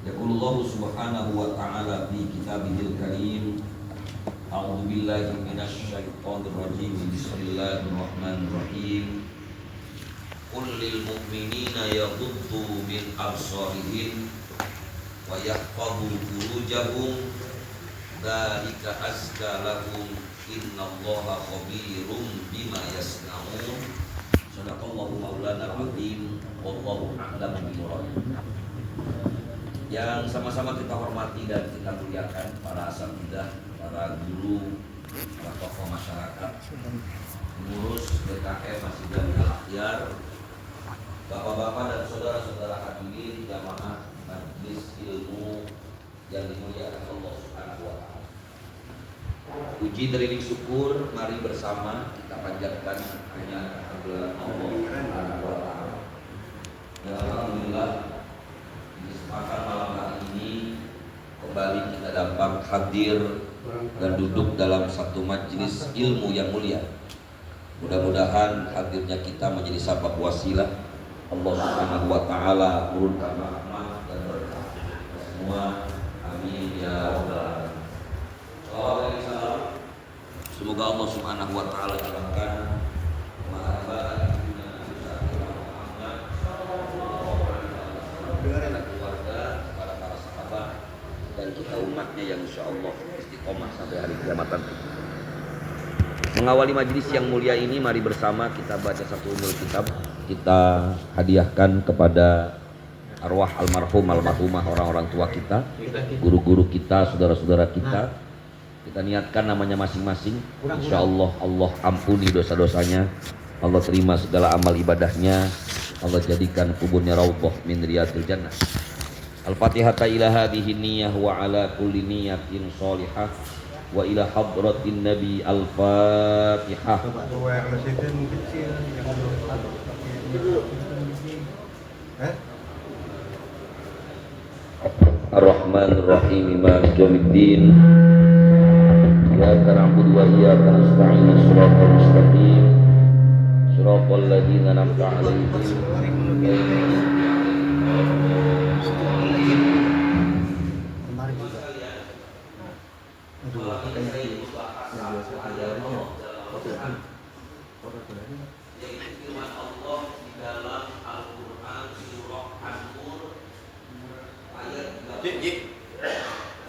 Yaqulullahu subhanahu wa ta'ala fi kitabihil karim. A'udzu billahi minasy syaithanir rajim. Bismillahirrahmanirrahim. Qul lil mu'minina yaghuddu min absarihim wa yahfazu furujahum dzalika azka lahum innallaha khabirum bima yasnaun. Shadaqallahu maulana al-azim. Wallahu a'lam bishawab. Yang sama-sama kita hormati dan kita muliakan para asatidzah, para guru, para tokoh masyarakat, pengurus BKM Masjid Al-Akhyar, bapak-bapak dan saudara-saudara hadirin jamaah majelis ilmu yang dimuliakan Allah Subhanahu wa taala. Puji teriring syukur mari bersama kita panjatkan hanya kepada Allah Subhanahu wa taala. Ya alhamdulillah, di kesempatan malam hari ini kembali kita dapat hadir dan duduk dalam satu majelis ilmu yang mulia. Mudah-mudahan hadirnya kita menjadi sabab wasilah Allah Subhanahu wa taala turunkan rahmat dan berkah semua. Amin ya rabbal alamin. Semoga Allah Subhanahu wa taala curahkan kebahagiaan para sahabat dan kita umatnya yang insyaallah istiqomah sampai hari kiamat nanti. Mengawali majelis yang mulia ini, mari bersama kita baca satu umul kitab. Kita hadiahkan kepada arwah almarhum almarhumah orang-orang tua kita, guru-guru kita, saudara-saudara kita. Kita niatkan namanya masing-masing. Insyaallah Allah ampuni dosa-dosanya, Allah terima segala amal ibadahnya, Allah jadikan kuburnya raudhah min riyadil jannah. Al-Fatihah ila hadhihi niyyah wa ala kulli niyatin shalihah wa ila hadratin nabi al-Fatihah. Ar-Rahmanir Rahim Maliki Yaumiddin. Iyyaka na'budu wa iyyaka nasta'in. Shiratal mustaqim. Shiratal ladzina an'amta 'alaihim.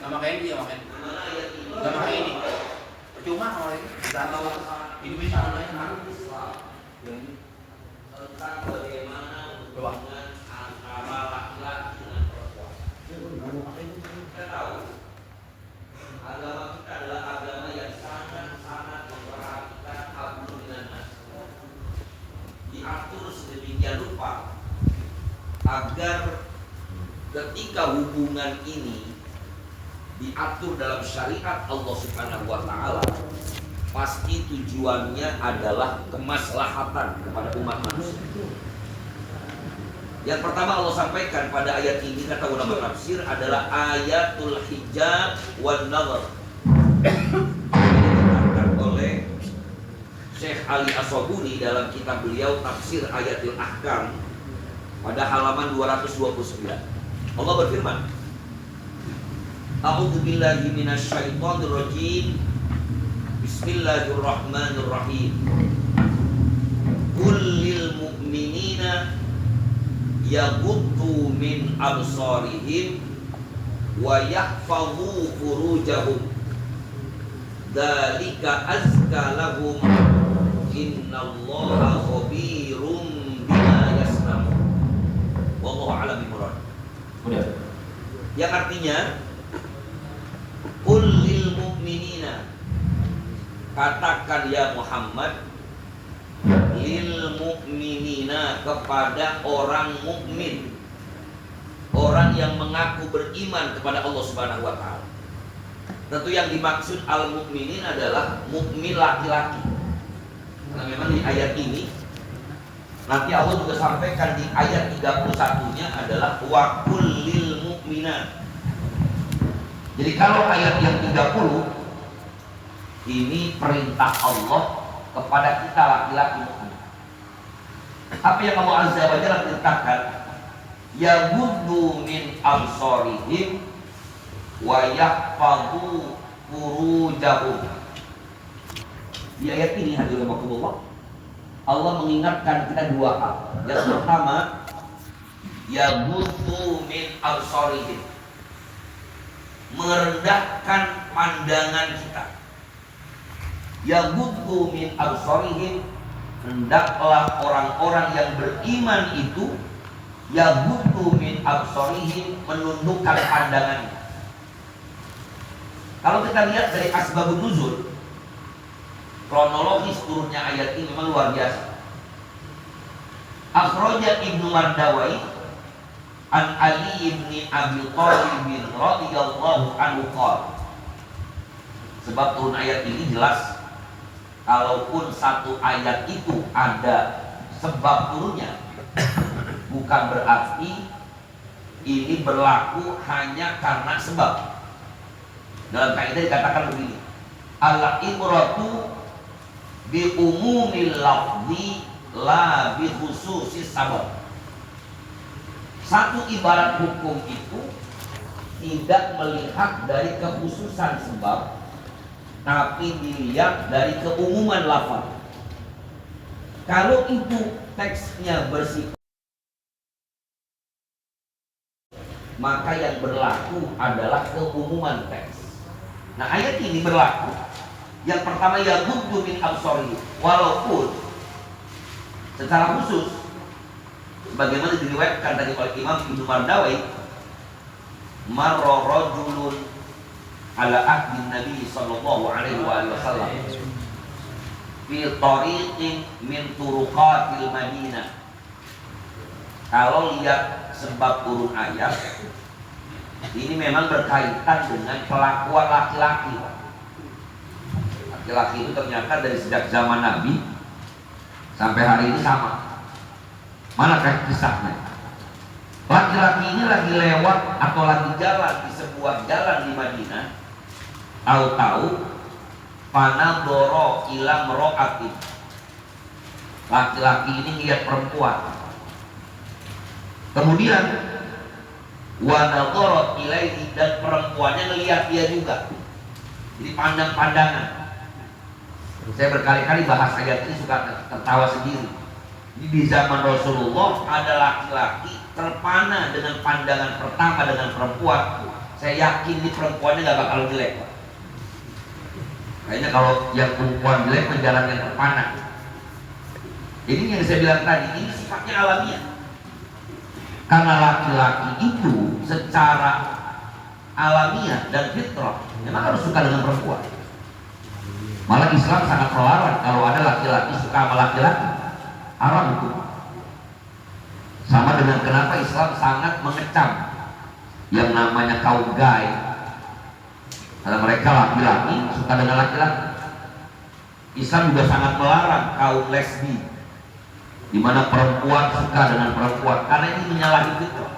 Nama kain dia makan. Nama kain ini. Percuma kalau ini. Ini bisa namanya. Tentang bagaimana hubungan antara laki-laki dengan perempuan. Kita tahu agama kita adalah agama yang sangat-sangat memperhatikan hablum minan nas. Diatur sedemikian rupa agar ketika hubungan ini diatur dalam syariat Allah Subhanahu wa taala, pasti tujuannya adalah kemaslahatan kepada umat manusia. Yang pertama Allah sampaikan pada ayat ini, kata ulama tafsir, adalah ayatul hijab wan nazar. Dikatakan oleh Syekh Ali As-Sabuni dalam kitab beliau Tafsir Ayatul Ahkam pada halaman 229. Allah berfirman, A'udzu billahi minasy syaithanir rajim. Bismillahirrahmanirrahim. Qul lil mu'minina yaghuddu min absarihim wa yahfazu furujahum dzalika azka lahum innallaha khabirum bima yasnaun. Wallahu a'lam bishawab. Yang artinya Qul lil mu'minina, katakan ya Muhammad, lil mu'minina, kepada orang mukmin, orang yang mengaku beriman kepada Allah Subhanahu wa taala. Tentu yang dimaksud al-mukminin adalah mukmin laki-laki. Karena memang di ayat ini nanti Allah juga sampaikan di ayat 31-nya adalah wa kullil mu'minat. Jadi kalau ayat yang 30 ini perintah Allah kepada kita laki-laki mukmin. Apa yang Allah Azza wa Jalla perintahkan? yaghuddu min absarihim wa yahfazu furujahum. Di ayat ini hadirin rahimakumullah, Allah mengingatkan kita dua hal. Yang pertama, yaghuddu min absarihim, merendahkan pandangan kita. Yaghuddu min absarihim, hendaklah orang-orang yang beriman itu yaghuddu min absarihim, menundukkan pandangannya. Kalau kita lihat dari asbabun nuzul, kronologis turunnya ayat ini memang luar biasa. Akhraja Ibnu Mardawai an Ali ibni Abi Thalib radhiyallahu anhu qala. Sebab turun ayat ini jelas, kalaupun satu ayat itu ada sebab turunnya, bukan berarti ini berlaku hanya karena sebab. Dalam kaidah dikatakan begini, al-ibratu bi umumil lafzi la bi khususis sabab. Satu ibarat hukum itu tidak melihat dari kekhususan sebab, tapi dilihat dari keumuman lafaz. Kalau itu teksnya bersifat, maka yang berlaku adalah keumuman teks. Nah, ayat ini berlaku. Yang pertama, yaghuddu min absarihim, walaupun secara khusus sebagaimana diriwayatkan dari Imam Ibnu Mardawai, marra rajulun ala ahdi Nabi sallallahu alaihi wasallam fi tariqin min turuqatil Madinah. Kalau lihat sebab turun ayat ini memang berkaitan dengan kelakuan laki-laki. Laki-laki itu ternyata dari sejak zaman Nabi sampai hari ini sama. Manakah kisahnya? Laki-laki ini lagi lewat atau lagi jalan di sebuah jalan di Madinah. Tahu-tahu panadoro ila mro'atin. Laki-laki ini lihat perempuan. Kemudian wa nadhara ilaihi, dan perempuannya ngelihat dia juga. Jadi pandang-pandangan. Saya berkali-kali bahas ayat ini suka tertawa sendiri. Di zaman Rasulullah ada laki-laki terpana dengan pandangan pertama dengan perempuan. Saya yakin di perempuannya nggak bakal jelek. Kayaknya kalau yang perempuan jelek menjalan yang terpana. Jadi yang saya bilang tadi, ini sifatnya alamiah. Karena laki-laki itu secara alamiah dan fitrah memang harus suka dengan perempuan. Malah Islam sangat melarang kalau ada laki-laki suka sama laki-laki. Haram itu. Sama dengan kenapa Islam sangat mengecam yang namanya kaum gay. Karena mereka laki-laki suka dengan laki-laki. Islam juga sangat melarang kaum lesbi, di mana perempuan suka dengan perempuan, karena ini menyalahi fitrah.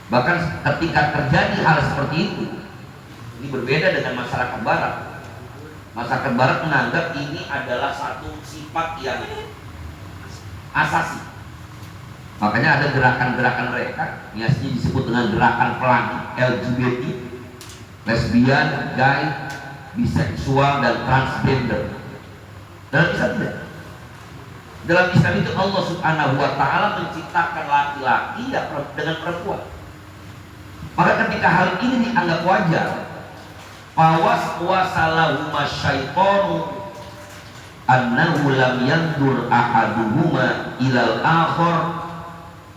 Bahkan ketika terjadi hal seperti itu, ini berbeda dengan masyarakat barat. Masyarakat barat menganggap ini adalah satu sifat yang asasi. Makanya ada gerakan-gerakan mereka, biasanya disebut dengan gerakan pelangi LGBT, lesbian, gay, biseksual, dan transgender. Dalam Islam tidak. Dalam Islam itu Allah Subhanahu wa ta'ala menciptakan laki-laki dengan perempuan. Maka ketika hal ini dianggap wajar, fawaswasalahuma syaitanu annahu lam yandur ahaduhuma ilal akhar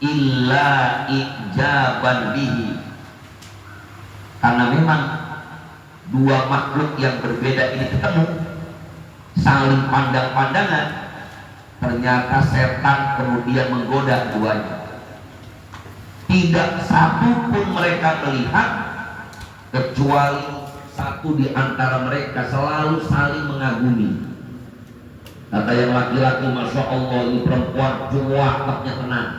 illa ijaban bihi. Karena memang dua makhluk yang berbeda ini ketemu, saling pandang-pandangan, ternyata setan kemudian menggoda keduanya. Tidak satu pun mereka melihat, kecuali satu di antara mereka selalu saling mengagumi. Kata yang laki-laki, Masya Allah, ini perempuan cakepnya tenang.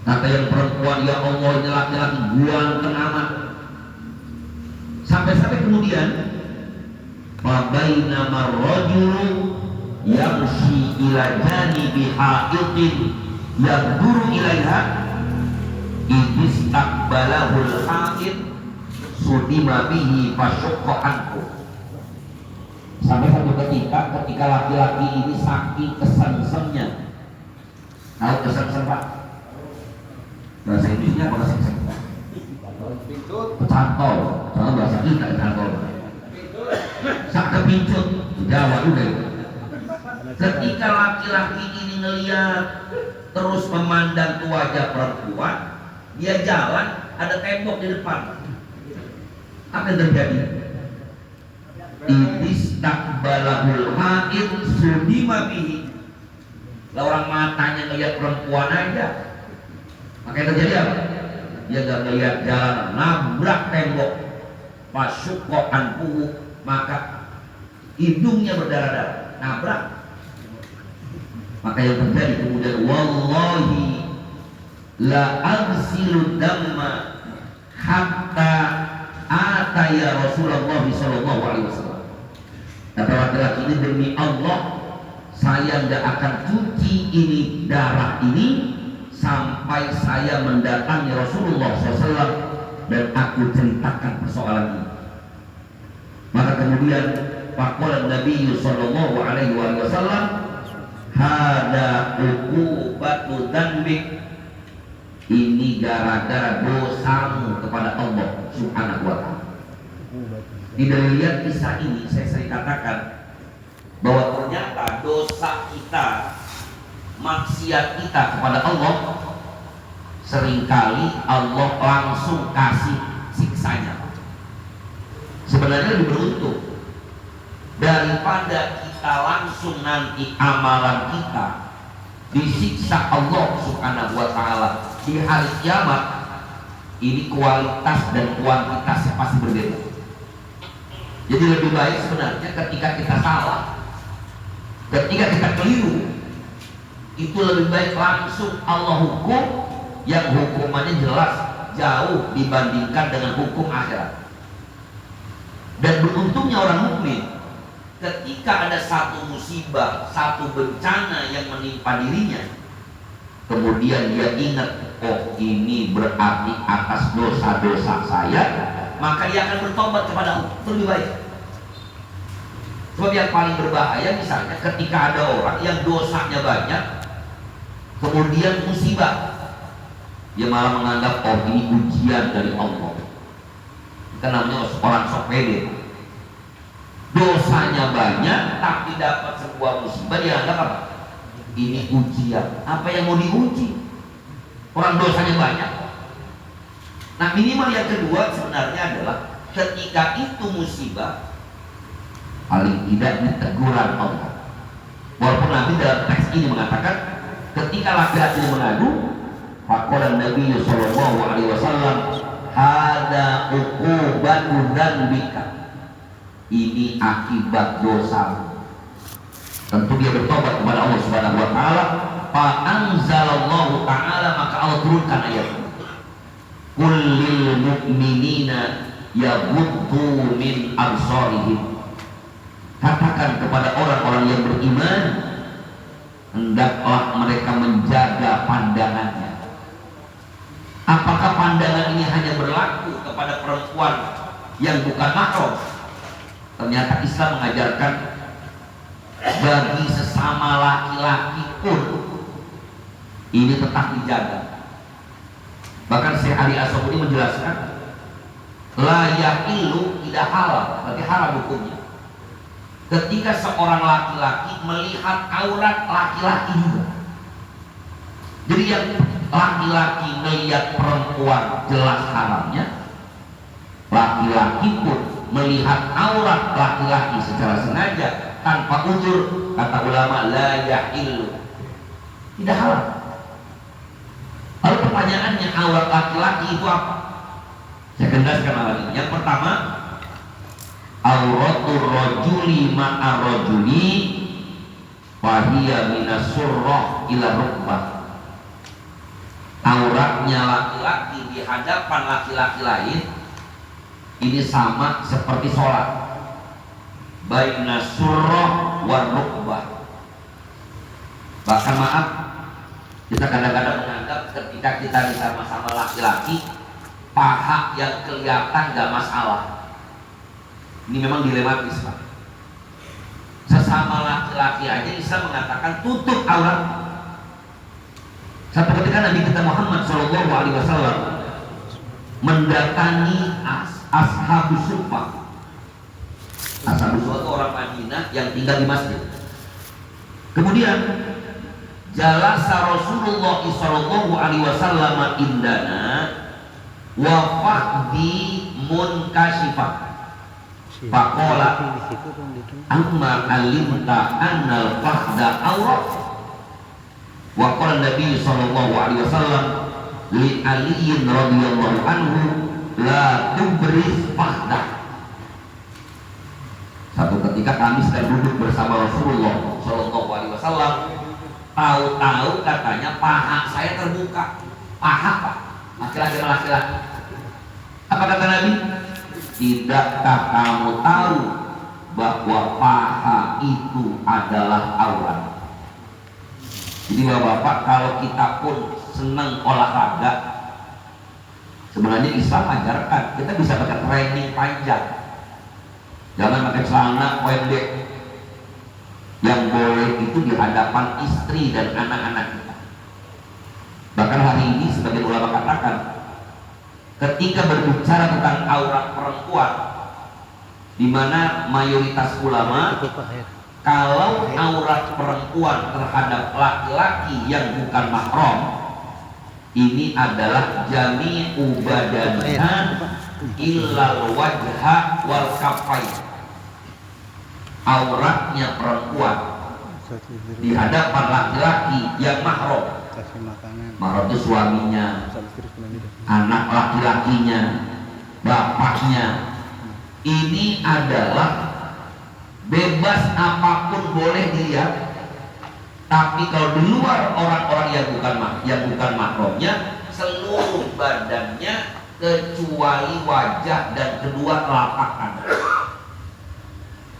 Kata yang perempuan, ya Allah, ini laki-laki ganteng amat. Sampai-sampai kemudian fabainama rajulu yamshi ila janibi haidin yaduru ilaiha idistaqbalahul haid sudima bihi fasyaqqa anhu. Sampai satu ketika laki-laki ini saking kesengsemnya. Tahu kesengsem Pak? Bahasa Indonesia apa kesengsem? Pecantol. Kalau bahasa kita pecantol. Sak kepincut Jawa juga. Ketika laki-laki ini ngelihat terus memandang tuh wajah perempuan, dia jalan ada tembok di depan. Apa yang terjadi? Idistaqbalahul haid sudima bihi. Lah orang matanya ngelihat perempuan aja. Makanya terjadi apa? Dia gak ngelihat jalan, nabrak tembok. Fasyaqqa anhu, maka hidungnya berdarah-darah, nabrak. Maka yang terjadi kemudian wallahi la agsilu damma hatta ataya Rasulullah sallallahu alaihi wasallam. Kata laki-laki ini, demi Allah saya tidak akan cuci ini darah ini sampai saya mendatangi Rasulullah SAW dan aku ceritakan persoalan ini. Maka kemudian faqala Nabi sallallahu alaihi wasallam hada uqubatu dzanbik, ini gara-gara dosamu kepada Allah Subhanahu wa ta'ala. Tidak lihat kisah ini, saya sering katakan bahwa ternyata dosa kita, maksiat kita kepada Allah, seringkali Allah langsung kasih siksanya. Sebenarnya lebih beruntung daripada kita langsung nanti amalan kita disiksa Allah Subhanahu wa ta'ala di hari kiamat. Ini kualitas dan kuantitasnya pasti berbeda. Jadi lebih baik sebenarnya ketika kita salah, ketika kita keliru, itu lebih baik langsung Allah hukum yang hukumannya jelas jauh dibandingkan dengan hukum akhirat. Dan beruntungnya orang mukmin ketika ada satu musibah, satu bencana yang menimpa dirinya, kemudian dia ingat, oh ini berarti atas dosa-dosa saya, maka dia akan bertobat kepada Allah. Itu lebih baik. Sebab yang paling berbahaya misalnya ketika ada orang yang dosanya banyak, kemudian musibah, dia malah menganggap, oh ini ujian dari Allah. Itu namanya orang sok pede. Dosanya banyak tapi dapat sebuah musibah, dia anggap apa? Ini ujian. Apa yang mau diuji? Orang dosanya banyak. Nah minimal yang kedua sebenarnya adalah ketika itu musibah, paling tidak diteguran Allah. Walaupun Nabi dalam teks ini mengatakan ketika laki-laki mengadu, faqala Nabi sallallahu alaihi wasallam hada uqubatu dzanbika, ini akibat dosa. Tentu dia bertobat kepada Allah Subhanahu wa taala. Fa anzalallahu taala, maka Allah turunkan ayat ini. Qul lil mu'minina yaghuddu min absarihim. Katakan kepada orang-orang yang beriman, hendaklah mereka menjaga pandangannya. Apakah pandangan ini hanya berlaku kepada perempuan yang bukan mahram? Ternyata Islam mengajarkan bagi sesama laki-laki pun ini tetap dijaga. Bahkan Syekh Ali As-Sabuni menjelaskan, la yahilu, tidak halal, berarti haram hukumnya ketika seorang laki-laki melihat aurat laki-laki juga. Jadi yang laki-laki melihat perempuan jelas haramnya, laki-laki pun melihat aurat laki-laki secara sengaja tanpa uzur, kata ulama, la yahilu, tidak halal. Lalu pertanyaannya, aurat laki-laki itu apa? Saya kendaskan hal ini. Yang pertama, auratur rajuli ma'a rajuli fahiya minas surrah ila rukbah. Auratnya laki-laki di hadapan laki-laki lain ini sama seperti sholat, baina surrah wa rukbah. Bahkan maaf, Kita kadang-kadang menganggap ketika kita bersama-sama laki-laki, paha yang kelihatan gak masalah. Ini memang dilematis, Pak. Sesama laki-laki aja Islam mengatakan tutup aurat. Satu ketika Nabi kita Muhammad SAW mendatangi Ashabus Suffah. Ashabus Suffah itu orang Madinah yang tinggal di masjid. Kemudian jalasa Rasulullah SAW indana wa fa'di munkashifah. Faqala amma alimta annal fahda aurat. Wa qala Nabi sallallahu alaihi wasallam li Ali radhiyallahu anhu la tubris fahda. Satu ketika kami sedang duduk bersama Rasulullah sallallahu alaihi wasallam, tahu-tahu katanya paha saya terbuka. Paha, Pak, laki-laki sama laki-laki. Apa kata Nabi? Tidakkah kamu tahu bahwa paha itu adalah aurat? Jadi Bapak, kalau kita pun senang olahraga, sebenarnya Islam ajarkan kita bisa pakai training panjang. Jangan pakai celana pendek. Yang boleh itu di hadapan istri dan anak-anak kita. Bahkan hari ini sebagian ulama katakan, ketika berbicara tentang aurat perempuan, di mana mayoritas ulama kalau aurat perempuan terhadap laki-laki yang bukan mahram ini adalah jami'u badaniha illal wajha wal kaffain. Auratnya perempuan di hadapan laki-laki yang mahram. Mahram itu suaminya, anak laki-lakinya, bapaknya. Ini adalah bebas, apapun boleh dilihat. Tapi kalau di luar orang-orang yang bukan mahramnya, seluruh badannya kecuali wajah dan kedua telapak tangan.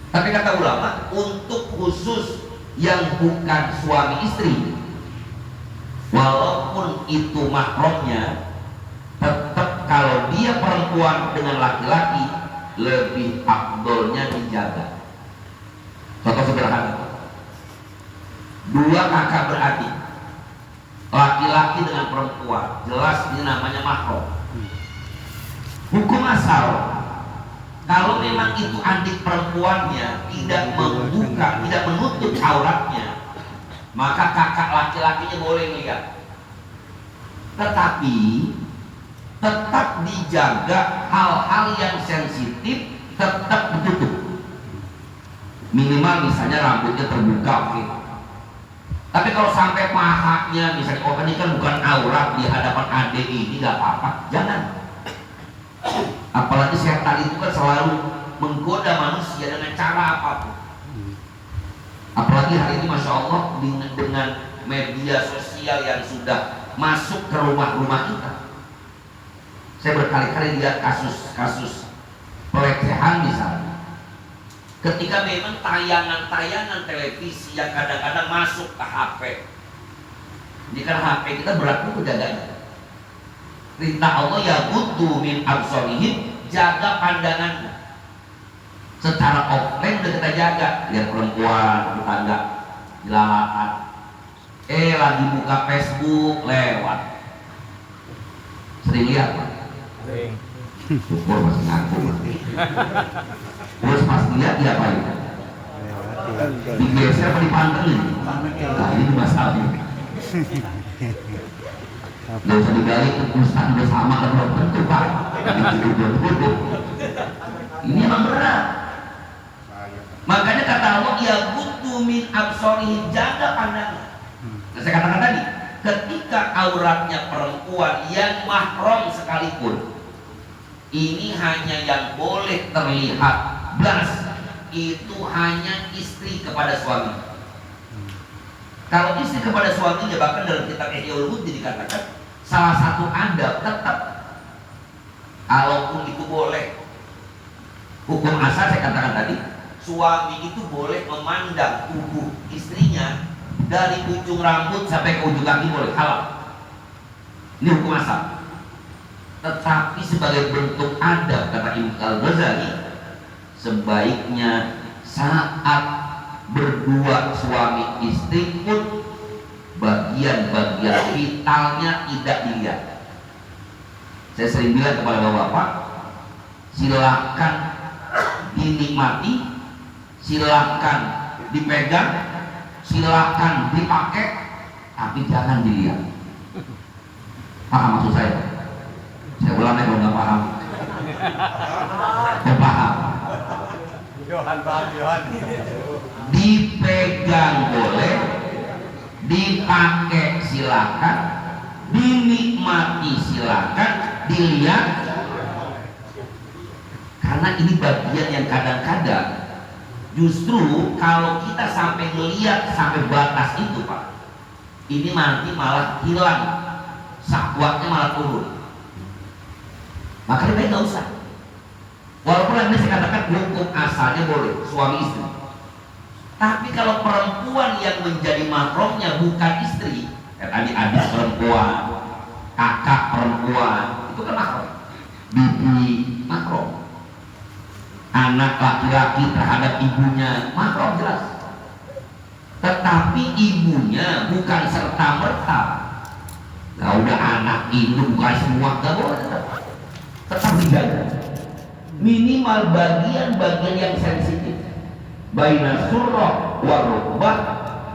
Tapi kata ulama, untuk khusus yang bukan suami istri, walaupun itu mahramnya, tetap kalau dia perempuan dengan laki-laki, lebih afdolnya dijaga. Contoh sederhana, dua kakak beradik, laki-laki dengan perempuan, jelas ini namanya mahram. Hukum asal, kalau memang itu adik perempuannya tidak membuka, tidak menutup auratnya, maka kakak laki-lakinya boleh melihat. Tetapi tetap dijaga hal-hal yang sensitif, tetap ditutup. Minimal misalnya rambutnya terbuka, oke. Tapi kalau sampai pahanya misalnya, oh ini kan bukan aurat di hadapan adik ini, nggak apa-apa, jangan. Apalagi setan itu kan selalu menggoda manusia dengan cara apapun. Apalagi hari ini Masya Allah dengan media sosial yang sudah masuk ke rumah-rumah kita. Saya berkali-kali lihat kasus-kasus pelecehan misalnya. Ketika memang tayangan-tayangan televisi yang kadang-kadang masuk ke HP. Ini kan HP kita berat itu jaganya. Perintah Allah ya butuh min absorihim, jaga pandangannya. Secara offline udah kita jaga. Lihat perempuan tetangga jelalatan, lagi buka Facebook lewat. Sering lihat, Pak? Sering. Syukur masih ngaku. Terus pas lihat dia apa itu? Digeser apa dipantengin? Nah ini masalahnya. Gak usah digali, Ustaz udah sama kan belum tentu, Pak. Ini emang berat. Makanya kata Allah, ya butuh min absorihi, jaga pandangan. Nah, saya katakan tadi, ketika auratnya perempuan yang mahram sekalipun, ini hanya yang boleh terlihat blas, itu hanya istri kepada suami. Kalau istri kepada suaminya, bahkan dalam kitab Ihya Ulumuddin dikatakan salah satu adab tetap, kalaupun itu boleh, hukum asal saya katakan tadi, suami itu boleh memandang tubuh istrinya dari ujung rambut sampai ke ujung kaki boleh, halal. Ini hukum asal. Tetapi sebagai bentuk adab, kata Imam Al-Ghazali, sebaiknya saat berdua suami istri pun bagian-bagian vitalnya tidak dilihat. Saya sering bilang kepada bapak-bapak, silakan dinikmati, silakan dipegang, silakan dipakai, tapi jangan dilihat. Paham maksud saya? Saya ulangi kalau nggak paham. Saya paham. Dipegang boleh, dipakai silakan, dinikmati silakan, dilihat. Karena ini bagian yang kadang-kadang justru kalau kita sampai melihat sampai batas itu, Pak, ini nanti malah hilang, syahwatnya malah turun. Maka lebih baik nggak usah. Walaupun yang saya katakan hukum asalnya boleh suami istri, tapi kalau perempuan yang menjadi mahramnya bukan istri, tadi adik perempuan, kakak perempuan, itu kan mahram. Bibi mahram, anak laki-laki terhadap ibunya mahram jelas. Tetapi ibunya bukan serta merta. Nah, udah anak itu bukan semua, nggak boleh. Tetap dijaga. Minimal bagian-bagian yang sensitif, baina surrah wa rukbah,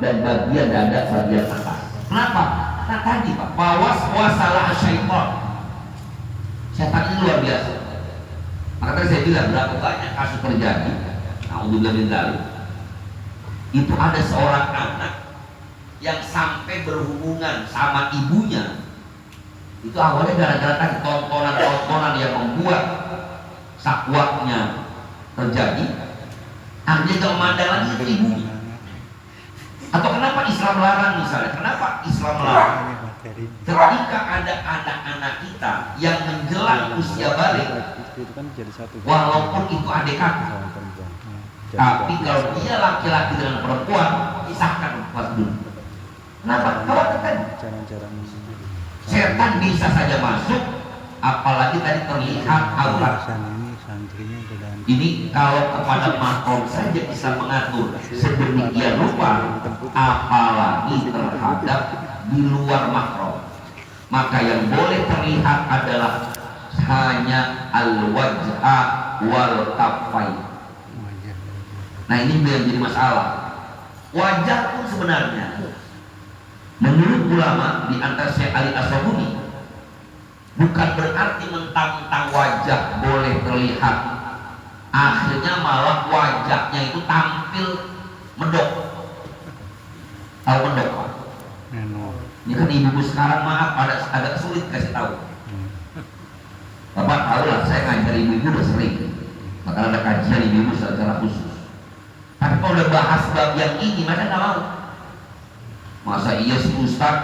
dan bagian dada bagian atas. Kenapa? Nah tadi Pak, waswasalah syaitan. Syaitan ini luar biasa. Maka tadi saya bilang berapa banyak kasus terjadi. Alhamdulillah min dzalik. Itu ada seorang anak yang sampai berhubungan sama ibunya. Itu awalnya gara-gara tadi tontonan-tontonan yang membuat sakwatnya terjadi. Akhirnya kalau memandang lagi itu ibunya. Atau kenapa Islam larang misalnya? Kenapa Islam larang? Ketika ada anak-anak kita yang menjelang usia balik, walaupun itu adik kakak, tapi kalau dia laki-laki dengan perempuan, pisahkan pas dulu. Kenapa? Khawatir tadi setan bisa saja masuk, apalagi tadi terlihat aurat. Ini kalau kepada mahram saja bisa mengatur sedemikian rupa, apalagi terhadap di luar mahram. Maka yang boleh terlihat adalah hanya al-wajha wal kaffain. Nah ini yang jadi masalah. Wajah pun sebenarnya menurut ulama di antara Syekh Ali As-Sabuni bukan berarti mentang-mentang wajah boleh terlihat, akhirnya malah wajahnya itu tampil medok. Tahu medok Pak? Ini kan ibu sekarang maaf agak sulit kasih tahu. Bapak tahu lah, saya ngajar ibu-ibu udah sering, maka ada kajian ibu-ibu secara khusus. Tapi kalau udah bahas bab yang ini, mereka nggak mau. Masa iya si Ustaz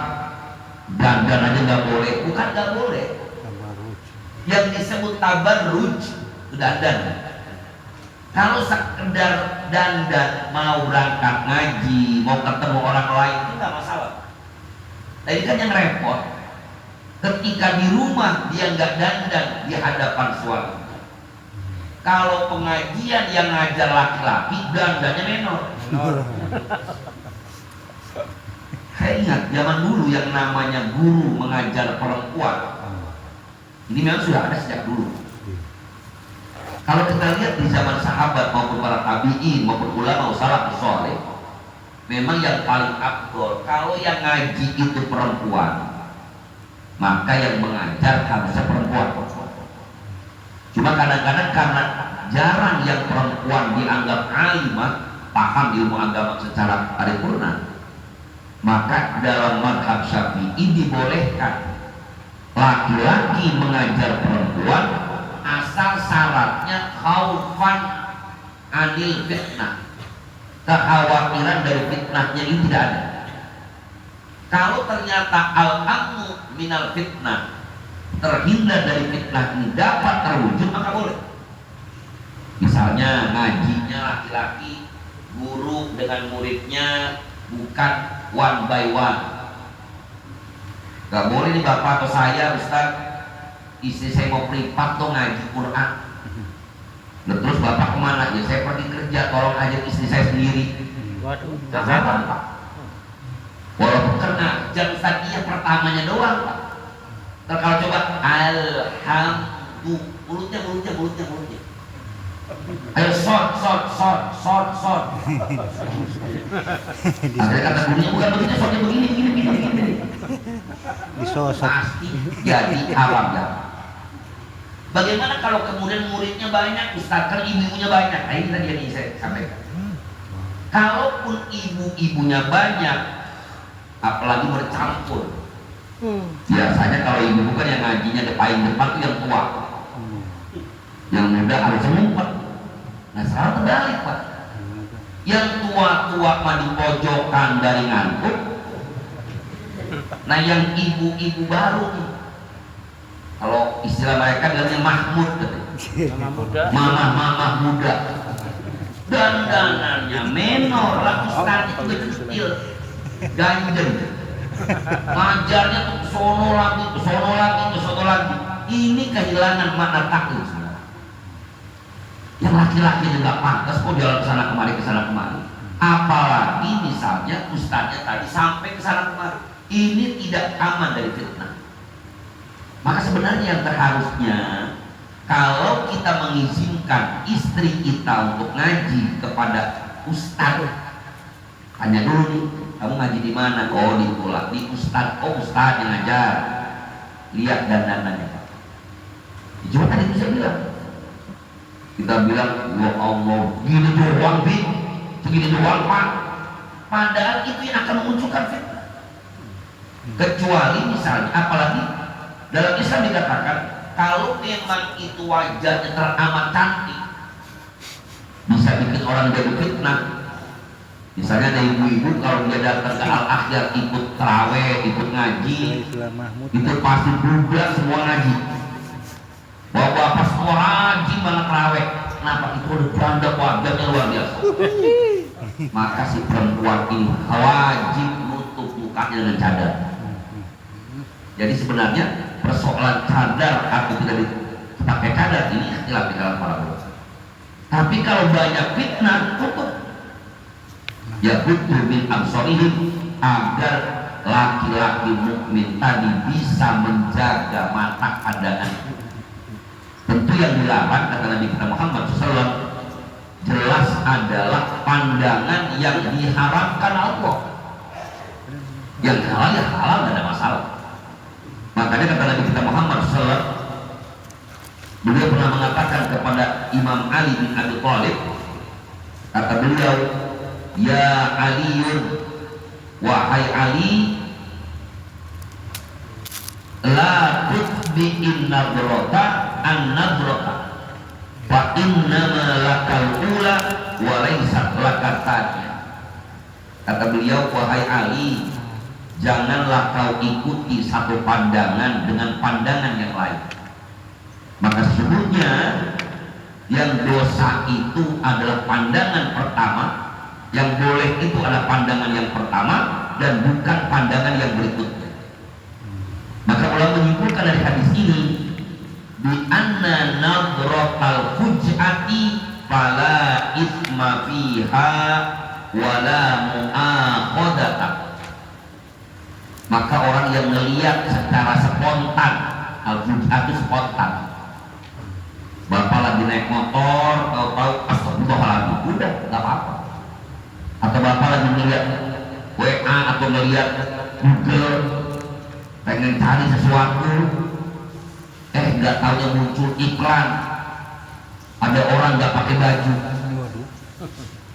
dandan aja nggak boleh? Bukan nggak boleh. Yang disebut tabarruj itu dandan. Kalau sekedar dandan mau berangkat ngaji, mau ketemu orang lain itu nggak masalah. Nah ini kan yang repot. Ketika di rumah dia nggak dandan di hadapan suami. Kalau pengajian yang ngajar laki-laki dandannya menor. Saya ingat zaman dulu yang namanya guru mengajar perempuan. Ini memang sudah ada sejak dulu. Kalau kita lihat di zaman sahabat maupun para tabi'in maupun ulama salafus saleh, memang yang paling afdol kalau yang ngaji itu perempuan, maka yang mengajar harusnya perempuan. Cuma kadang-kadang karena jarang yang perempuan dianggap alimah, paham ilmu agama secara paripurna, maka dalam mazhab Syafi'i dibolehkan laki-laki mengajar perempuan asal syaratnya khaufan anil fitnah, kekhawatiran dari fitnahnya ini tidak ada. Kalau ternyata al-amnu minal fitnah, terhindar dari fitnah ini dapat terwujud, maka boleh. Misalnya ngajinya laki-laki, guru dengan muridnya bukan one by one. Gak boleh nih bapak atau saya, Ustaz, istri saya mau privat tuh ngaji Quran. Nah, terus bapak kemana? Ya saya pergi kerja, tolong ajar istri saya sendiri. Waduh, Gak apa Pak. Walaupun karena jam tadinya pertamanya doang Pak. Terus kalau coba mulutnya. Ayo short. Akhirnya kata gurunya bukan begitu, shortnya begini. disosok. Pasti jadi awam ya. Bagaimana kalau kemudian muridnya banyak, Ustaz kan ibu-ibunya banyak? Nah ini tadi yang saya sampaikan. Kalaupun ibu-ibunya banyak, apalagi bercampur. Biasanya kalau ibu kan yang ngajinya di paling depan itu yang tua, yang muda harus ngumpet. Nah sekarang terbalik Pak, yang tua-tua mah di pojokan dari ngantuk. Nah yang ibu-ibu baru nih, kalau istilah mereka bilangnya mahmud, mama muda, dandanannya menor lah, Ustaz itu kecil, ganjen, ngajarnya tuh sono lagi. Ini kehilangan makna taklid. Yang laki-laki juga pantas kok jalan kesana kemari. Apalagi misalnya ustadznya tadi sampai kesana kemari, ini tidak aman dari fitnah. Maka sebenarnya yang terharusnya, kalau kita mengizinkan istri kita untuk ngaji kepada ustadz, tanya dulu nih, kamu ngaji di mana? Oh di Tulak, di ustadz. Oh ustadz yang ngajar. Lihat dandanannya Pak. Cuma tadi itu saya bilang, kita bilang ya Allah, gini doang Bi, segini doang Pak. Padahal itu yang akan memunculkan fitnah. Kecuali misalnya, apalagi dalam Islam dikatakan kalau memang itu wajahnya teramat cantik, bisa bikin orang jadi fitnah. Misalnya ada ibu-ibu kalau dia datang ke Al-Akhyar ikut taraweh, ikut ngaji, itu pasti budak semua ngaji. Bapak-bapak semua rajin banget taraweh. Kenapa? Itu ada janda wajahnya luar biasa. Maka si perempuan ini wajib nutup mukanya dengan cadar. Jadi sebenarnya persoalan cadar atau tidak dipakai cadar ini ikhtilaf di dalam para ulama. Tapi kalau banyak fitnah, tutup. Ya butuh min absorihim, agar laki-laki mukmin tadi bisa menjaga mata pandangan. Tentu yang dilarang kata Nabi kita Muhammad SAW jelas adalah pandangan yang diharamkan Allah. Yang halal ya halal, tidak ada masalah. Makanya kata Nabi kita Muhammad SAW, beliau pernah mengatakan kepada Imam Ali bin Abi Thalib, kata beliau, ya Aliun, wahai Ali, la tutbi'in nadrata an-nadrata fa innama lakal ula wa laysat lakal taniya. Kata beliau, wahai Ali, janganlah kau ikuti satu pandangan dengan pandangan yang lain. Maka sesungguhnya yang dosa itu adalah pandangan pertama, yang boleh itu adalah pandangan yang pertama dan bukan pandangan yang berikutnya. Maka ulama menyimpulkan dari hadis ini, bi anna nadratal fujati fala isma fiha wala mu'akhadata. Maka orang yang melihat secara spontan, al-fujat itu spontan. Bapak lagi naik motor, tahu-tahu astagfirullahaladzim, udah nggak apa-apa. Atau bapak lagi melihat WA atau melihat Google, pengen cari sesuatu, nggak tahu yang muncul iklan, ada orang nggak pakai baju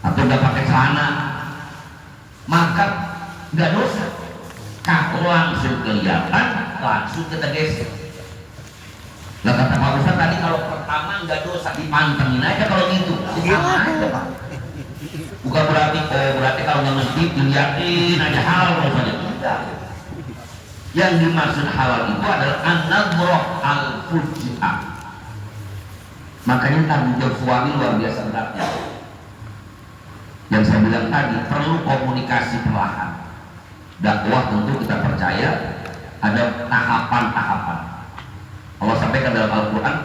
atau nggak pakai celana, maka nggak dosa. Kalau langsung kelihatan, langsung kita geser. Lah kata Pak Ustaz tadi kalau pertama nggak dosa, dipantengin aja kalau gitu, sama aja Pak. Bukan berarti kalau nggak mesti dilihatin aja halal rasanya, tidak. Yang dimaksud halal itu adalah an-nadhrah al-fujjah. Makanya tanggung jawab suami luar biasa beratnya. Yang saya bilang tadi, perlu komunikasi perlahan. Dakwah tentu kita percaya ada tahapan-tahapan. Allah sampaikan dalam Al-Quran,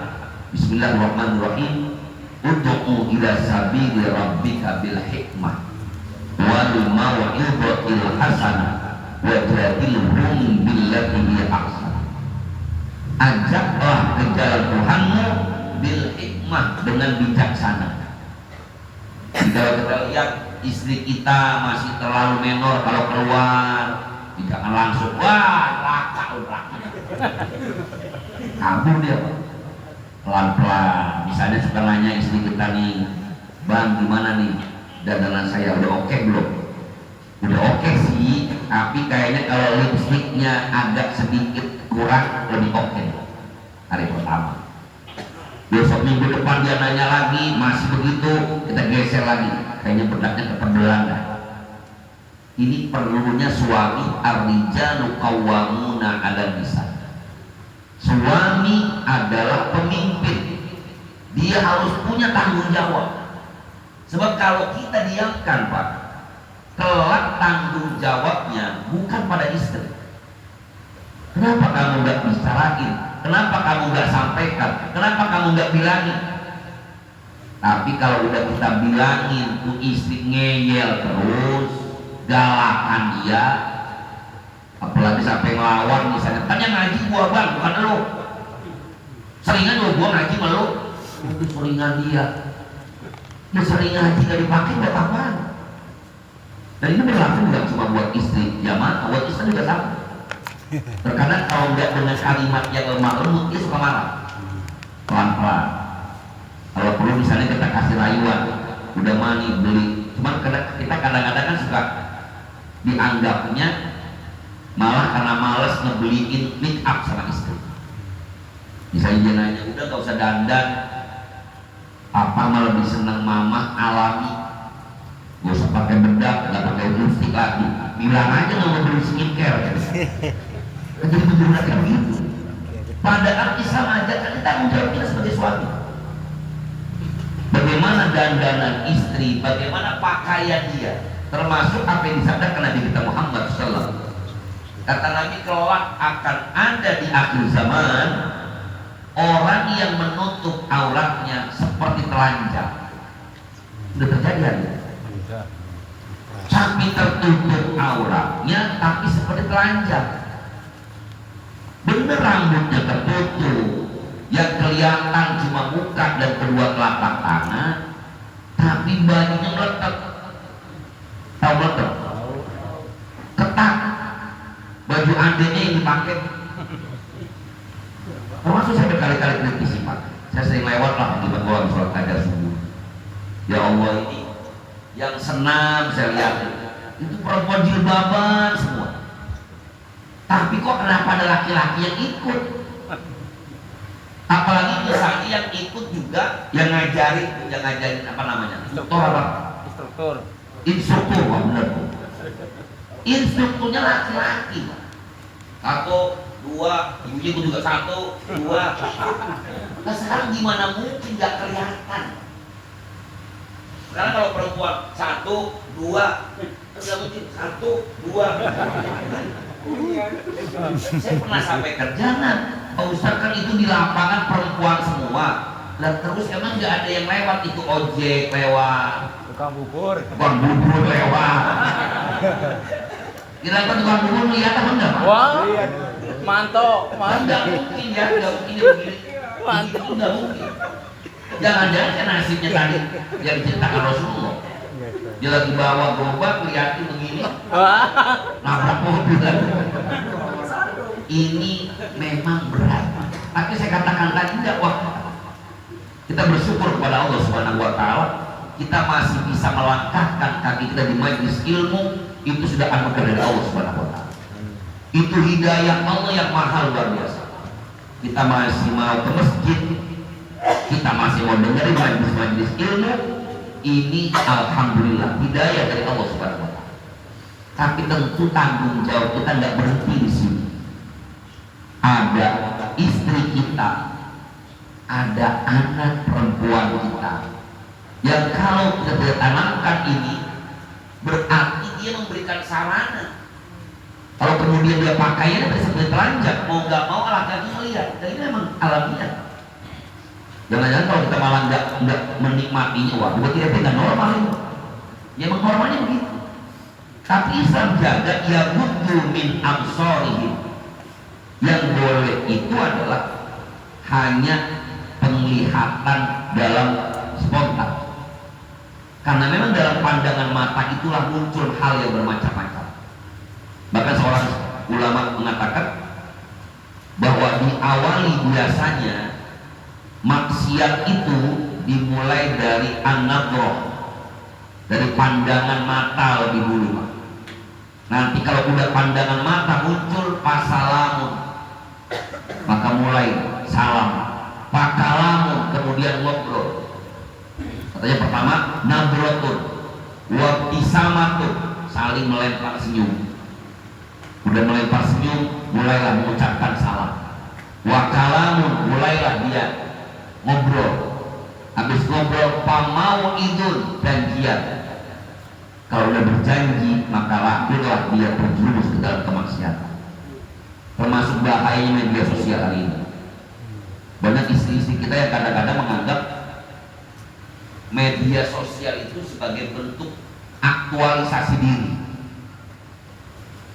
Bismillahirrahmanirrahim, ud'u ila sabili rabbika bil hikmah wal mau'izatil hasanah wajadilhum billati hiya ahsan. Ajaklah ke jalan Tuhanmu bil hikmah, dengan bijaksana. Kalau kita lihat istri kita masih terlalu menor, kalau keluar jangan langsung wah laka kabur dia, pelan-pelan. Misalnya suka nanya istri kita nih, bang gimana nih dandanan saya, udah oke belum? Udah oke sih, tapi kayaknya kalau lipstiknya agak sedikit kurang, lebih oke hari pertama. Besok minggu depan dia nanya lagi, masih begitu, kita geser lagi, kayaknya bedaknya kepedelan dah. Ini perlunya suami, ar-rijalu qawwamuna 'alan nisa. Suami adalah pemimpin, dia harus punya tanggung jawab. Sebab kalau kita diamkan Pak, kelak tanggung jawabnya bukan pada istri. Kenapa kamu nggak bicarain? Kenapa kamu nggak sampaikan? Kenapa kamu nggak bilangin? Tapi kalau udah kita bilangin, tuh istri ngeyel terus, galakan dia, apalagi sampai ngelawan. Misalnya, kan yang ngaji gua bang, bukan lo. Seringan gua ngaji sama lo. Itu seringan dia. Ya sering ngaji gak dipakai buat apaan? Dan ini berlaku juga cuma buat istri jamaah, buat istri juga sama. Terkadang kalau nggak dengan kalimat yang lemah lembut, dia suka marah. Pelan-pelan. Kalau perlu misalnya kita kasih rayuan, udah mani beli. Cuman kita kadang-kadang kan suka dianggapnya malah karena malas ngebeliin make up sama istri. Misalnya dia nanya, udah gak usah dandan, papa malah lebih senang mama alami, gak usah pakai bedak, gak pakai lipstick lagi, bilang aja gak mau beli skincare. Jadi benar kayak begitu. Padahal Islam ajarkan kita tanggung jawab kita sebagai suami. Bagaimana dandanan istri, bagaimana pakaian dia, termasuk apa yang disabdakan Nabi kita Muhammad SAW. Kata Nabi, kelak akan ada di akhir zaman orang yang menutup auratnya seperti telanjang. Sudah terjadi hari ini. Sampai tertutup auratnya, tapi seperti telanjang. Bener rambutnya tertutup, yang kelihatan cuma muka dan kedua telapak tangan, tapi bajunya meletet. Tahu meletet? Ketat. Baju adeknya yang dipakai. Termasuk saya berkali-kali kritisi Pak. Saya sering lewat lah di bawah sholat tajar subuh. Ya Allah, ini yang senang saya lihat itu perempuan jilbaban semua. Tapi kok kenapa ada laki-laki yang ikut? Apalagi misalnya yang ikut juga yang ngajarin apa namanya? Instruktur, Pak, benar. Instrukturnya laki-laki. 1, 2, ibunya juga 1, 2. Nah sekarang gimana mungkin nggak kelihatan? Sekarang kalau perempuan 1, 2, nggak mungkin 1, 2. Saya pernah sampai kerjaan, Pak Ustaz, kan itu di lapangan perempuan semua. Dan terus emang nggak ada yang lewat, itu ojek lewat, tukang bubur lewat. Kira-kira tukang bubur lihat apa enggak Pak? Wah, mantap. Nggak mungkin ya, nggak mungkin begini. Itu nggak mungkin. Jangan-jangan kan nasibnya tadi yang diceritakan Rasulullah. Dia lagi bawa gerobak, lihatin begini, nabrak mobil. Ini memang berat. Tapi saya katakan tadi dakwah. Kita bersyukur kepada Allah Subhanahu wa Ta'ala, kita masih bisa melangkahkan kaki kita di majelis ilmu. Itu sudah anugerah dari Allah Subhanahu wa Ta'ala. Itu hidayah Allah yang mahal luar biasa. Kita masih mau ke masjid, kita masih mau dengerin majelis ilmu. Ini alhamdulillah hidayah dari Allah Subhanahu wa Ta'ala. Tapi tentu tanggung jawab kita tidak berhenti di sini. Ada istri kita, ada anak perempuan kita, yang kalau kita tanamkan ini, berarti dia memberikan sarana Kalau kemudian dia pakaiannya seperti telanjang, mau nggak mau laki-laki ngelihat. Dan ini memang alamiah. Jangan-jangan kalau kita malah nggak menikmatinya, wah berarti dia tidak normal itu. Ya memang normalnya begitu. Tapi Islam jaga ya butuh min absorihim. Yang boleh itu adalah hanya penglihatan dalam spontan. Karena memang dalam pandangan mata itulah muncul hal yang bermacam-macam. Bahkan seorang ulama mengatakan bahwa diawali biasanya maksiat itu dimulai dari an-nadhrah, dari pandangan mata lebih dulu. Nanti kalau udah pandangan mata muncul pasalamun, maka mulai salam, pakalamun, kemudian ngobrol. Katanya pertama nadratun, wabtisamatun, saling melempar senyum. Udah melempar senyum, mulailah mengucapkan salam. Wakalamun, mulailah dia ngobrol. Habis ngobrol, pamau idun, janjian. Kalau udah berjanji, maka lahirlah dia terjerumus ke dalam kemaksiatan. Termasuk bahayanya media sosial hari ini. Banyak istri-istri kita yang kadang-kadang menganggap media sosial itu sebagai bentuk aktualisasi diri.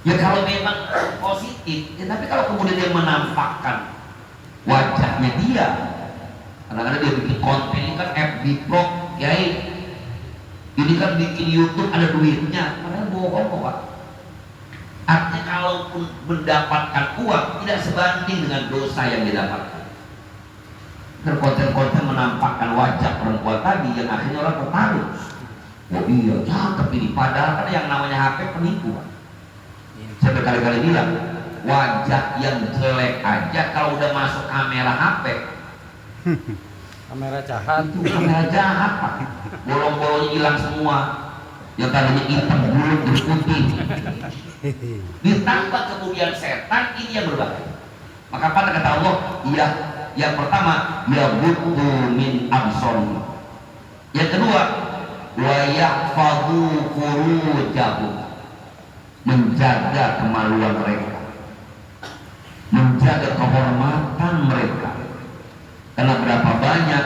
Ya kalau memang positif, ya tapi kalau kemudian dia menampakkan wajahnya dia, kadang-kadang dia bikin konten, ini kan FB Pro, ya ini kan bikin YouTube ada duitnya, padahal bohong kok Pak. Artinya kalaupun mendapatkan uang tidak sebanding dengan dosa yang didapatkan. Konten-konten menampakkan wajah perempuan tadi yang akhirnya orang tertarik. Oh iya, cakep ini, padahal kan yang namanya HP penipu Pak. Saya berkali-kali bilang, wajah yang jelek aja kalau udah masuk kamera HP, kamera jahat, itu kamera jahat Pak. Bolong-bolongnya hilang semua, yang tadinya hitam gulung jadi putih. Ditambah kemudian setan, ini yang berbahaya. Maka apa kata Allah? Iya, yang pertama ya butuh min absor. Yang kedua wa yahfadhu furujahum, menjaga kemaluan mereka, menjaga kehormatan mereka. Karena berapa banyak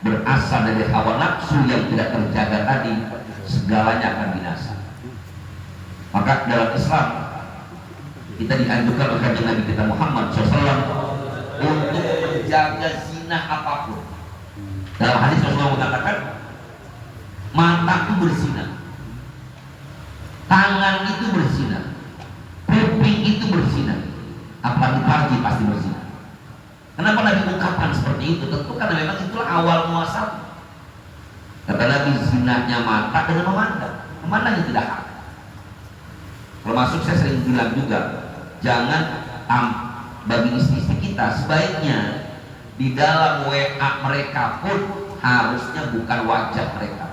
berasal dari hawa nafsu yang tidak terjaga tadi, segalanya akan binasa. Maka dalam Islam kita dianjurkan oleh kanjeng Nabi kita Muhammad SAW untuk menjaga zina apapun. Dalam hadis Rasulullah mengatakan, mataku berzina, tangan itu berzina, kuping itu berzina, apalagi farji pasti berzina. Kenapa Nabi ungkapkan seperti itu? Tentu karena memang itulah awal muasal. Kata Nabi, zinanya mata dengan memandang, memandang yang tidak hak. Termasuk saya sering bilang juga, jangan bagi istri-istri kita sebaiknya di dalam WA mereka pun harusnya bukan wajah mereka.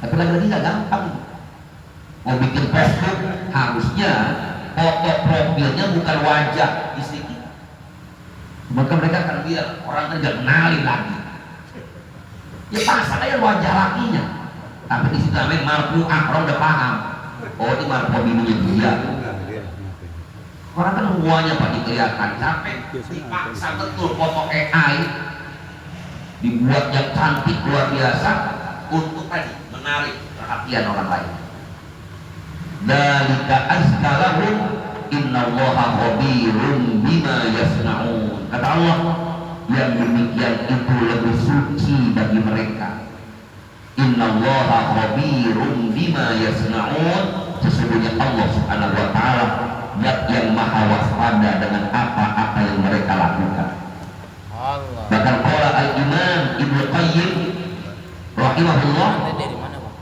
Tapi lagi-lagi nggak gampang. Mau bikin Facebook harusnya foto profilnya bukan wajah istri kita. Maka mereka akan bilang orang kan nggak kenalin lagi. Ya pasang aja wajah lakinya. Tapi di situ namanya marfu'ah, orang udah paham. Oh ini marfu'ah bininya dia. Orang kan semuanya Pak kelihatan, sampai dipaksa betul foto AI dibuat yang cantik luar biasa untuk tadi menarik perhatian orang lain. Dzalika azkalahum innallaha khabirun bima yasnaun. Kata Allah, yang demikian itu lebih suci bagi mereka. Innallaha khabirun bima yasnaun. Sesungguhnya Allah Subhanahu wa taala zat yang maha waspada dengan apa-apa yang mereka lakukan. Allah. Bahkan qala al-Imam Ibnu Qayyim rahimahullah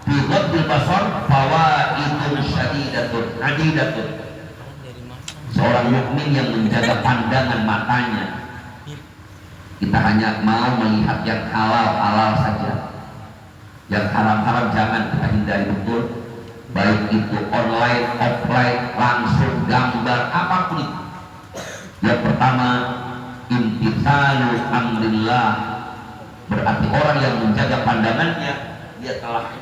fi Ghadbil Basar fawaidun syadidatun adidatun. Seorang mukmin yang menjaga pandangan matanya, kita hanya mau melihat yang halal-halal saja, yang haram-haram jangan kita hindari betul. Baik itu online, offline, langsung gambar, apapun itu. Yang pertama, imtithalu amrillah, berarti orang yang menjaga pandangannya dia telah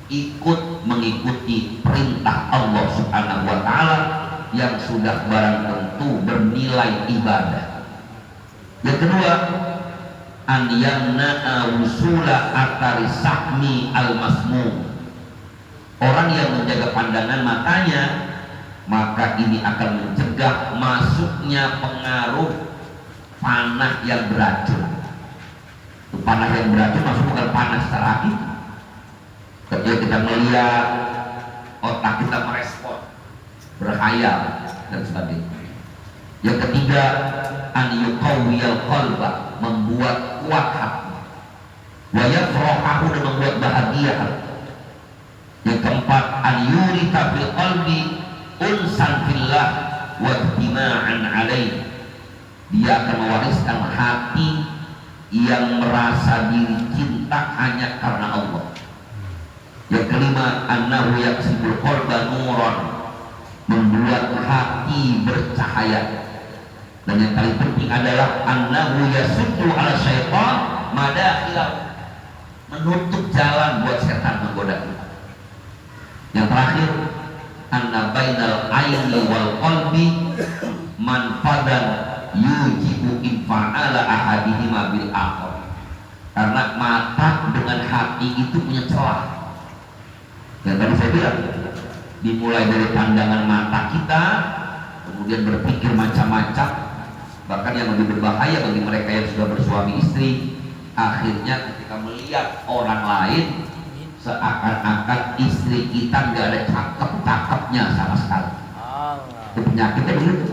ikut mengikuti perintah Allah Subhanahu wa taala yang sudah barang tentu bernilai ibadah. Yang kedua, an yamna'a wusula athari sahmi al-masmum. Orang yang menjaga pandangan matanya, maka ini akan mencegah masuknya pengaruh panah yang beracun. Panah yang beracun maksudnya bukan panah secara hakiki. Ketika kita melihat, otak kita merespon, berkhayal dan sebagainya. Yang ketiga, an yuqawwiyal qalba, membuat kuat hati. Wa yafrahu, dan membuat bahagia hati. Yang keempat, an yurita fil qalbi unsan fillah wa ihtima'an alaih. Dia akan mewariskan hati yang merasa diri cinta hanya karena Allah. Yang kelima, annahu yaksibul qalba nuran, membuat hati bercahaya. Dan yang paling penting adalah annahu yasuddu ala syaitan madakhilah, menutup jalan buat setan menggoda kita. Yang terakhir, anna bainal aini wal qalbi manfadan yujibu infa'ala ahadihima bil akhar. Karena mata dengan hati itu punya celah. Yang tadi saya bilang, dimulai dari pandangan mata kita, kemudian berpikir macam-macam, bahkan yang lebih berbahaya bagi mereka yang sudah bersuami istri, akhirnya ketika melihat orang lain, seakan-akan istri kita nggak ada cakep-cakepnya sama sekali. Itu penyakitnya begitu.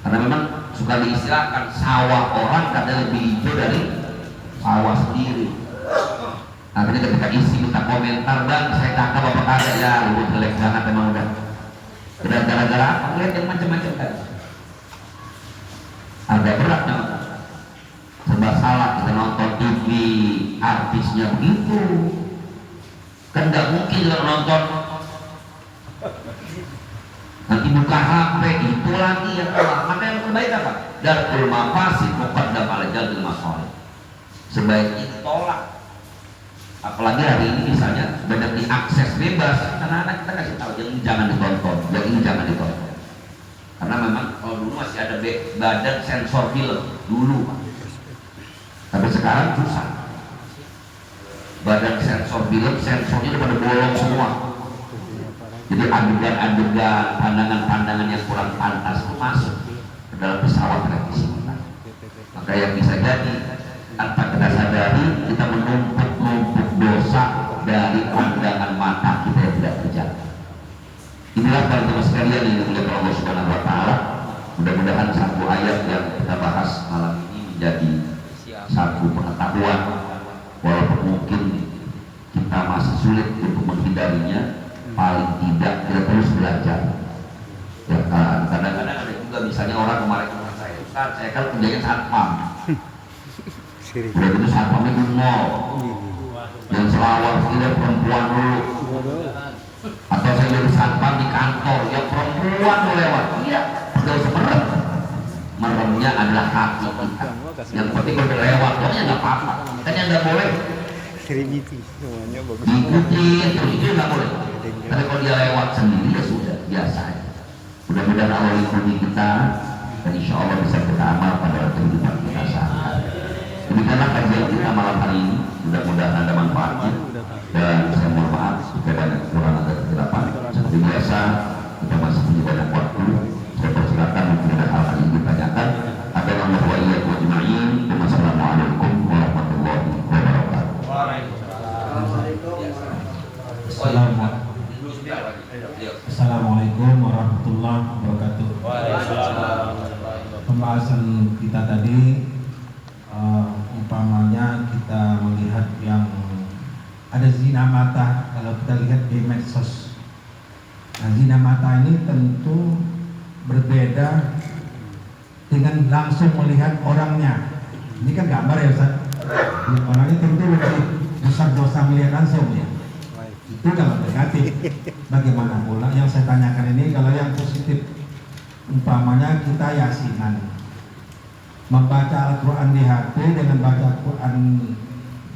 Karena memang suka diistilahkan sawah orang kadang lebih hijau dari sawah sendiri. Akhirnya ketika isi minta komentar, bang saya cakep apa kagak, ya lu jelek banget emang udah. Gara-gara apa? Lihat yang macam-macam kan. Ada beratnya. Serba salah kita nonton TV, artisnya begitu. Kan nggak mungkin kalau nonton nanti buka HP itu lagi yang salah. Maka yang terbaik apa? Darul mafasid muqaddam ala jalbil masalih. Sebaiknya ditolak. Apalagi hari ini misalnya banyak diakses bebas, anak-anak kita kasih tahu jangan ditonton, yang ini jangan ditonton. Karena memang kalau dulu masih ada badan sensor film dulu, tapi sekarang susah. Badan sensor film, sensornya udah pada bolong semua. Jadi adegan-adegan, pandangan-pandangan yang kurang pantas itu masuk ke dalam pesawat televisi kita. Maka yang bisa jadi tanpa kita sadari kita menumpuk dosa dari pandangan mata kita yang tidak terjaga. Inilah teman-teman sekalian yang dimuliakan Allah Subhanahu wa taala. Mudah-mudahan satu ayat yang kita bahas malam ini menjadi satu pengetahuan, walaupun mungkin kita masih sulit untuk menghindarinya, paling tidak kita terus belajar. Ya kan, kadang-kadang ada juga misalnya orang kemarin ke saya, Ustaz, saya kan kerjanya satpam. Udah gitu satpamnya di mall, yang selawat tidak perempuan dulu. Atau saya jadi satpam di kantor, yang perempuan mau lewat, iya, gak usah merem. Meremnya adalah hati kita. Yang penting udah lewat, pokoknya nggak apa-apa. Kan yang nggak boleh diikutin, itu nggak boleh. Tapi kalau dia lewat sendiri ya sudah, biasa aja. Mudah-mudahan Allah lindungi kita dan insya Allah bisa kita amal pada kehidupan kita sehari-hari. Demikianlah kajian kita malam hari ini. Mudah-mudahan ada manfaatnya. Dan saya mohon maaf jika ada kekurangan atau kesilapan. Seperti biasa, kita masih punya banyak waktu. Saya persilakan mungkin ada hal-hal yang ditanyakan. Ada nama wa iyyakum ajma'in. Wassalamualaikum warahmatullahi wabarakatuh. Assalamualaikum warahmatullahi wabarakatuh. Pembahasan kita tadi umpamanya kita melihat yang ada zina mata. Kalau kita lihat di medsos, nah, zina mata ini tentu berbeda dengan langsung melihat orangnya. Ini kan gambar ya Ustaz. Orangnya tentu lebih besar dosa melihat langsung ya. Itu kalau negatif. Bagaimana pula yang saya tanyakan ini kalau yang positif, umpamanya kita yasinan, membaca Al-Quran di HP dengan baca Al-Quran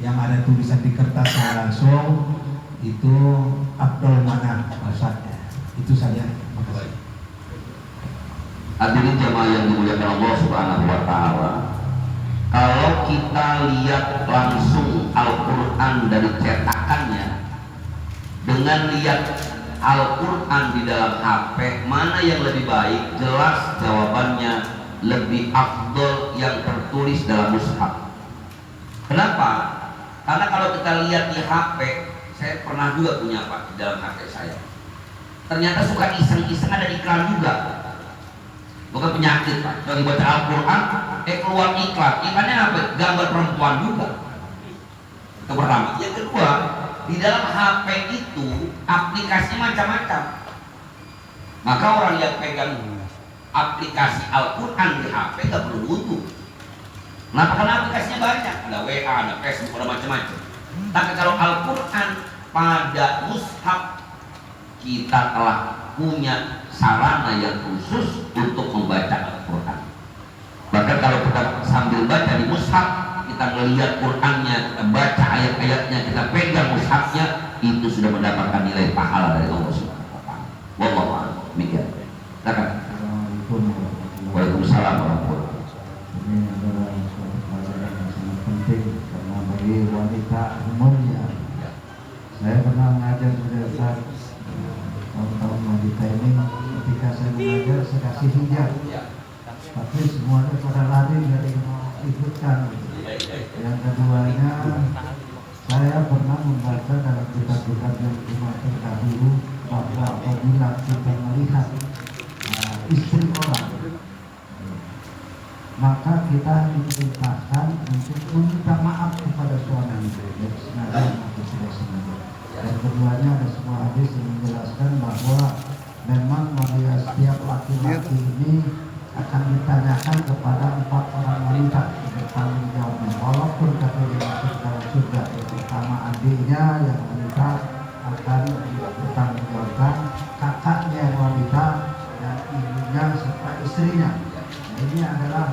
yang ada tulisan di kertas langsung, itu Abdul Manaf Ustaznya. Itu saja. Terima kasih. Hadirin jamaah yang dimuliakan Allah Subhanahu wa taala. Kalau kita lihat langsung Al-Qur'an dari cetakannya dengan lihat Al-Qur'an di dalam HP, mana yang lebih baik? Jelas jawabannya lebih afdol yang tertulis dalam mushaf. Kenapa? Karena kalau kita lihat di HP, saya pernah juga punya Pak di dalam HP saya. Ternyata suka iseng-iseng ada iklan juga. Bukan penyakit Pak. Kalau dibaca Al-Quran, keluar iklan. Iklannya apa? Gambar perempuan juga. Itu pertama. Yang kedua, di dalam HP itu aplikasinya macam-macam. Maka orang yang pegang aplikasi Al-Quran di HP nggak perlu wudhu. Kenapa? Karena aplikasinya banyak. Ada WA, ada Facebook, ada macam-macam. Tapi kalau Al-Quran pada mushaf, kita telah punya sarana yang khusus untuk membaca Al-Quran. Bahkan kalau kita sambil baca di mushaf, kita melihat Qurannya, kita baca ayat-ayatnya, kita pegang mushafnya, itu sudah mendapatkan nilai pahala dari Allah Subhanahu wa taala. Wallahu a'lam. Demikian. Silakan. Waalaikumsalam warahmatullahi wabarakatuh. Ini adalah suatu pelajaran yang sangat penting karena bagi wanita umumnya. Saya pernah mengajar pada tahun-tahun wanita ini. Ketika saya mengajar, saya kasih hijab, tapi semuanya pada lari dari mau ikutkan. Yang keduanya, saya pernah membaca dalam kitab-kitab yang cuma terdahulu bahwa apabila kita melihat istri orang, maka kita diperintahkan untuk meminta maaf kepada suami, baik sengaja maupun tidak sengaja. Dan keduanya ada sebuah hadis yang menjelaskan bahwa memang setiap laki-laki ini akan ditanyakan kepada 4 orang wanita bertanggung jawabnya. Walaupun kata dia masuk dalam surga, yang pertama adiknya yang wanita akan bertanggung jawabkan, kakaknya yang wanita, dan ibunya serta istrinya. Nah, ini adalah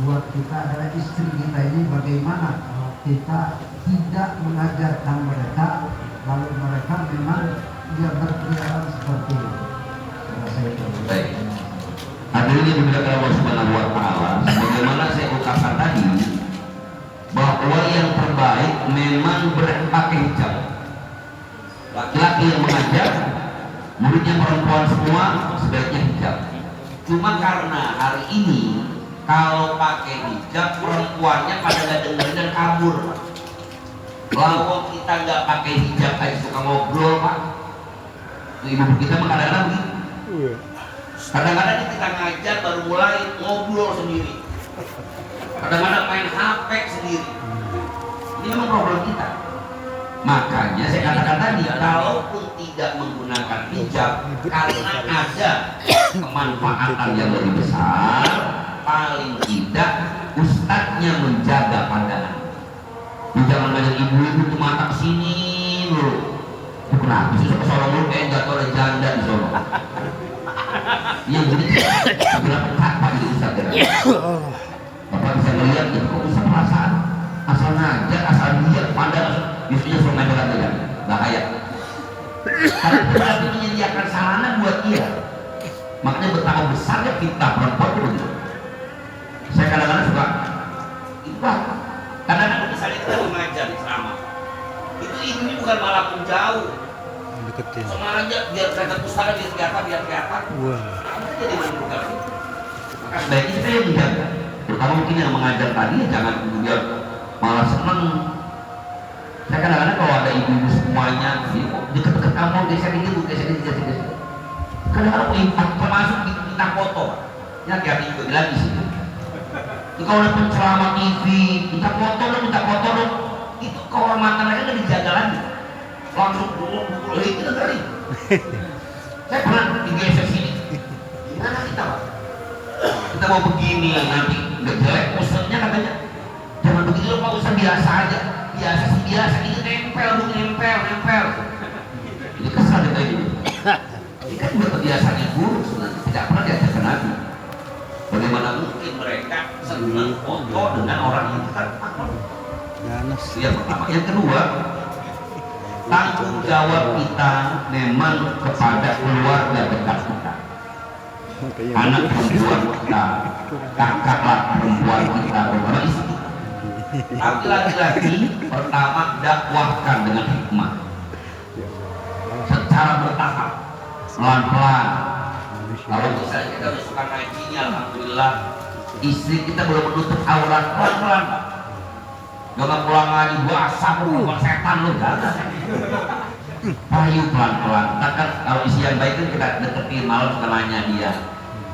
buat kita adalah istri kita ini bagaimana kalau kita tidak mengajarkan mereka, lalu mereka memang dia berkeliaran seperti itu. Baik. Hadirin yang dimuliakan Allah Subhanahu wa taala, sebagaimana saya ungkapkan tadi bahwa yang terbaik memang berpakai hijab. Laki-laki yang mengajar, muridnya perempuan semua sebaiknya hijab. Cuma karena hari ini kalau pakai hijab perempuannya pada nggak dengerin dan kabur. Kalau kita nggak pakai hijab aja suka ngobrol Pak. Ibu kita kadang-kadang begitu. Kadang-kadang kita ngajar baru mulai ngobrol sendiri. Kadang-kadang main HP sendiri. Ini memang problem kita. Makanya saya katakan tadi, kalaupun tidak menggunakan hijab karena ada kemanfaatan yang lebih besar, paling tidak ustadznya menjaga pandangan. Jangan banyak ibu-ibu tuh mata kesini dulu. Itu kenapa sih ke Solo dulu kayak jatuh ada janda di Solo. Yang jadi berapa apa gitu ustadz ya? Bapak bisa melihat itu kok bisa perasaan asal ngajar, asal dia pandang biasanya suruh ngajar aja bahaya. Tapi berarti menyediakan sarana buat dia. Makanya betapa besarnya fitnah perempuan itu begitu. Saya kadang-kadang suka itu Pak. Kadang-kadang misalnya kita mengajar di ceramah, itu ibunya bukan malah pun jauh. Deketin. Sama aja biar kelihatan pustaka, biar kelihatan. Wah. Kamu jadi menentukan. Maka sebaiknya kita yang menjaga. Terutama mungkin yang mengajar tadi, jangan kemudian malah seneng. Saya kadang-kadang kalau ada ibu-ibu semuanya, ini kok deket-deket kamu, geser ini, geser. Kadang-kadang termasuk kita foto, ya hati-hati juga lagi sih. Kalau udah penceramah TV, minta foto dong, itu kehormatan mereka nggak dijaga lagi. Langsung pukul itu tadi. Saya pernah digeser sini. Gimana kita Pak? Kita mau begini nanti nggak jelek, ustadznya katanya jangan begitu Pak Ustadz, biasa aja, biasa ini nempel. Ini kesal kita ini. Ini kan udah kebiasaan ibu, tidak pernah diajarkan lagi. Bagaimana mungkin mereka senang foto dengan orang yang bukan pakar? Itu yang pertama. Yang kedua, tanggung jawab kita memang kepada keluarga dekat kita, anak perempuan kita, kakak perempuan kita, beberapa istri kita. Tapi laki-laki pertama dakwahkan dengan hikmah, secara bertahap, pelan-pelan. Kalau misalnya kita suka ngajinya, alhamdulillah, istri kita belum menutup aurat, pelan-pelan. Jangan pulang ngaji basah, perempuan setan lu, jangan. Payu pelan-pelan. Kan kalau istri yang baik kan kita deketin, malam suka nanya dia,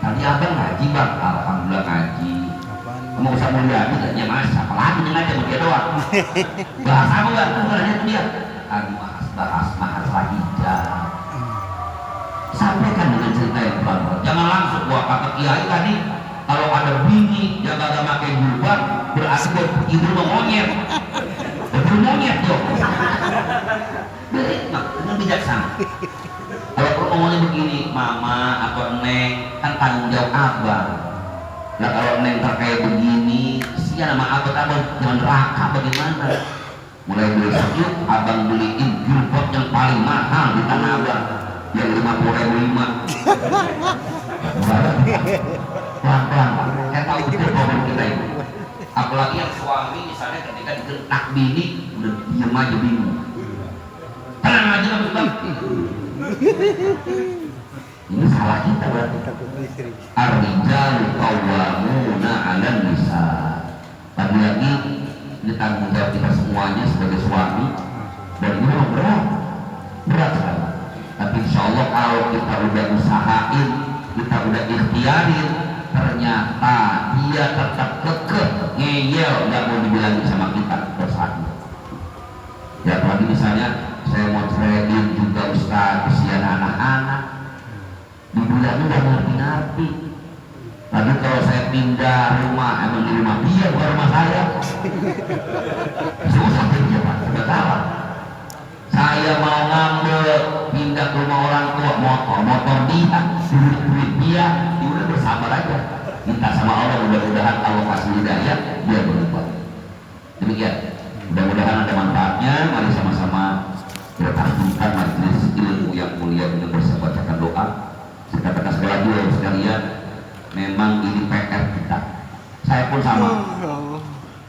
tadi abang ngaji bang? Alhamdulillah ngaji. Mau usah mulia, tidaknya mas, apalagi dengan aja dia doang. Bahas apa enggak? Nanya dia. Aduh bahas lagi dah. Sampaikan dengan cerita yang pelan-pelan. Jangan langsung gua kata kiai tadi kalau ada bini yang kagak pakai jubah berarti buat ibu mau monyet. Betul monyet dong. Berhikmat dengan bijaksana. Kalau ngomongnya begini, mama atau neng kan tanggung jawab abang. Nah kalau neng terkait begini, kesian sama abang jangan neraka bagaimana? Mulai beli sejuk, abang beliin jilbab yang paling mahal di tanah abang, yang 50.005. Pelan-pelan, saya tahu betul problem kita ini. Apalagi yang suami misalnya ketika digentak bini, udah diem aja bingung. Tenang aja bang. Ini salah kita berarti. Ar-rijalu qawwamuna 'alan nisa. Lagi-lagi ini tanggung jawab kita semuanya sebagai suami, dan ini memang berat sekali. Tapi insya Allah kalau kita udah usahain, kita udah ikhtiarin, ternyata dia tetap kekeh ngeyel, nggak mau dibilangin sama kita bersatu. Ya apalagi misalnya saya mau ceraiin juga Ustaz, kesian anak-anak, dibilangin udah ngerti-ngerti. Lalu kalau saya pindah rumah, emang di rumah dia bukan rumah saya. Susah dia Pak, sudah kalah. Saya mau ngambil pindah ke rumah orang tua, motor dia, duit dia, udah bersabar aja. Minta sama Allah, mudah-mudahan Allah kasih hidayah, dia berubah. Demikian. Mudah-mudahan ada manfaatnya. Mari sama-sama kita takjubkan majelis ilmu yang mulia dengan berbacakan doa. Saya katakan sekali lagi ya sekalian, memang ini PR kita. Saya pun sama.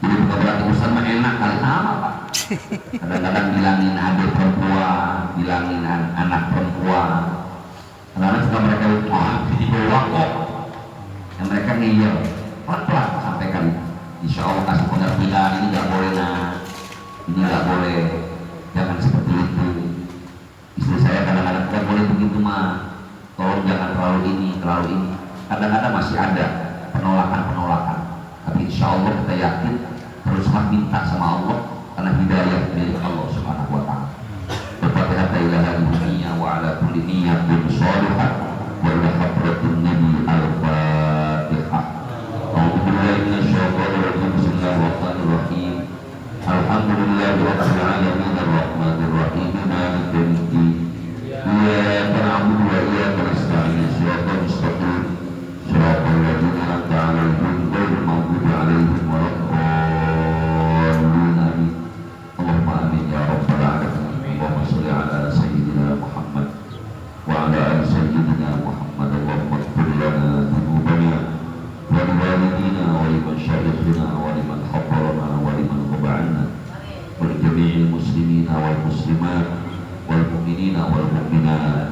Jadi bukan berarti Ustaz mah enak kali sama Pak. Kadang-kadang bilangin adik perempuan, bilangin anak perempuan. Kadang-kadang suka mereka jadi doang kok. Yang mereka ngeyel, pelan-pelan sampaikan. Insya Allah kasih pengertian, ini nggak boleh nah, ini nggak boleh, jangan seperti itu. Istri saya kadang-kadang nggak boleh begitu mah, tolong jangan terlalu ini. Kadang-kadang masih ada penolakan, tapi insya Allah kita yakin teruslah minta sama Allah karena hidayah dari Allah Subhanahu wa Ta'ala. Berfatihah la ilaha illallah wa ala kulli niyatin shalihah wa ala hadratin nabi al-fatihah. A'udzubillahi minasyaitonir rajim. Bismillahirrahmanirrahim. Alhamdulillahirabbil alamin arrahmanir rahim maliki yaumiddin. Iyyaka na'budu wa iyyaka nasta'in. Shiratal mustaqim. Shiratal ladzina an'amta 'alaihim ghairil maghdubi 'alaihim waladdallin. Allahumma amin ya rabbal alamin. Allahumma shalli ala sayyidina Muhammad wa ala ali sayyidina Muhammad. Allahumma ighfir lana dhunubana wa liwalidina wa limasyayikhina wa liman hadarana wa liman ghabana wa li jami'il muslimina wal muslimat wal mu'minina wal mu'minat